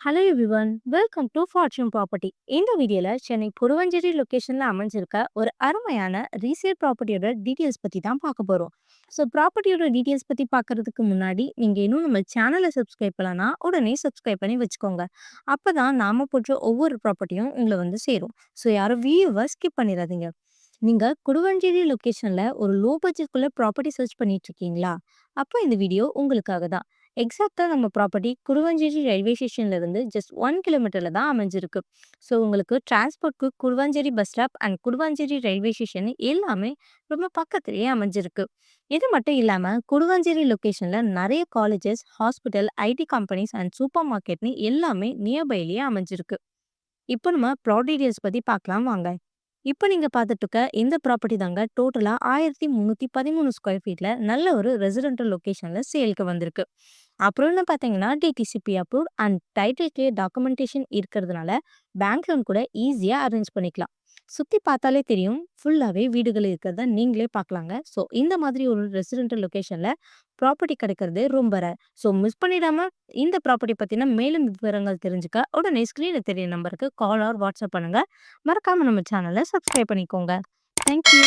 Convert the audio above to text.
Hello everyone, welcome to fortune property. இந்த வீடியோல சென்னை புருவஞ்சேரி லொகேஷன்ல அமைஞ்சிருக்க ஒரு அருமையான ரீசேல் ப்ராப்பர்ட்டியோட டீட்டெயில்ஸ் பத்தி தான் பார்க்க போறோம். ஸோ ப்ராப்பர்ட்டியோட டீட்டெயில்ஸ் பத்தி பார்க்கறதுக்கு முன்னாடி நீங்க இன்னும் நம்ம சேனலை சப்ஸ்கிரைப் பண்ணலனா உடனே சப்ஸ்கிரைப் பண்ணி வச்சுக்கோங்க. அப்பதான் நாம போட்ட ஒவ்வொரு ப்ராப்பர்ட்டியும் உங்களை வந்து சேரும். ஸோ யாரும் வீடியோவை ஸ்கிப் பண்ணிடாதீங்க. நீங்க குடுவஞ்சேரி லொகேஷன்ல ஒரு லோ பட்ஜெட்குள்ள ப்ராப்பர்ட்டி சர்ச் பண்ணிட்டு இருக்கீங்களா? அப்போ இந்த வீடியோ உங்களுக்காக தான். எக்ஸாக்ட்டா நம்ம ப்ராப்பர்ட்டி குடுவஞ்சேரி ரயில்வே ஸ்டேஷன்ல இருந்து ஜஸ்ட் 1 கிலோமீட்டர்ல தான் அமைஞ்சிருக்கு. ஸோ உங்களுக்கு டிரான்ஸ்போர்ட்க்கு Guduvanchery bus stop and Guduvanchery railway station எல்லாமே ரொம்ப பக்கத்திலேயே அமைஞ்சிருக்கு. இது மட்டும் இல்லாம குடுவாஞ்சேரி லொகேஷன்ல நிறைய colleges, hospital, IT companies and super மார்க்கெட்னு எல்லாமே நியர்பைலயே அமைஞ்சிருக்கு. இப்போ நம்ம ப்ராட் டீடைல்ஸ் பத்தி பார்க்கலாம் வாங்க. இப்போ நீங்க பார்த்துட்டு இருக்க இந்த ப்ராப்பர்ட்டி தாங்க டோட்டலா 1313 ஸ்கொயர் ஃபீட்ல நல்ல ஒரு ரெசிடென்டல் லொகேஷன்ல சேலுக்கு வந்திருக்கு. அப்புறம் என்ன பார்த்தீங்கன்னா DTCP approve and title clear documentation இருக்கிறதுனால பேங்க் லோன் கூட ஈஸியா அரேஞ்ச் பண்ணிக்கலாம். சுத்தி பார்த்தாலே தெரியும், ஃபுல்லாவே வீடுகள் இருக்கிறத நீங்களே பார்க்கலாங்க. ஸோ இந்த மாதிரி ஒரு ரெசிடென்டல் லொகேஷன்ல ப்ராப்பர்ட்டி கிடைக்கிறது ரொம்ப ரேர். ஸோ மிஸ் பண்ணிடாம இந்த ப்ராப்பர்ட்டி பத்தின மேலும் விவரங்கள் தெரிஞ்சுக்க உடனே ஸ்கிரீன்ல தெரிய நம்பருக்கு கால் ஆர் வாட்ஸ்அப் பண்ணுங்க. மறக்காம நம்ம சேனலை சப்ஸ்கிரைப் பண்ணிக்கோங்க. தேங்க்யூ.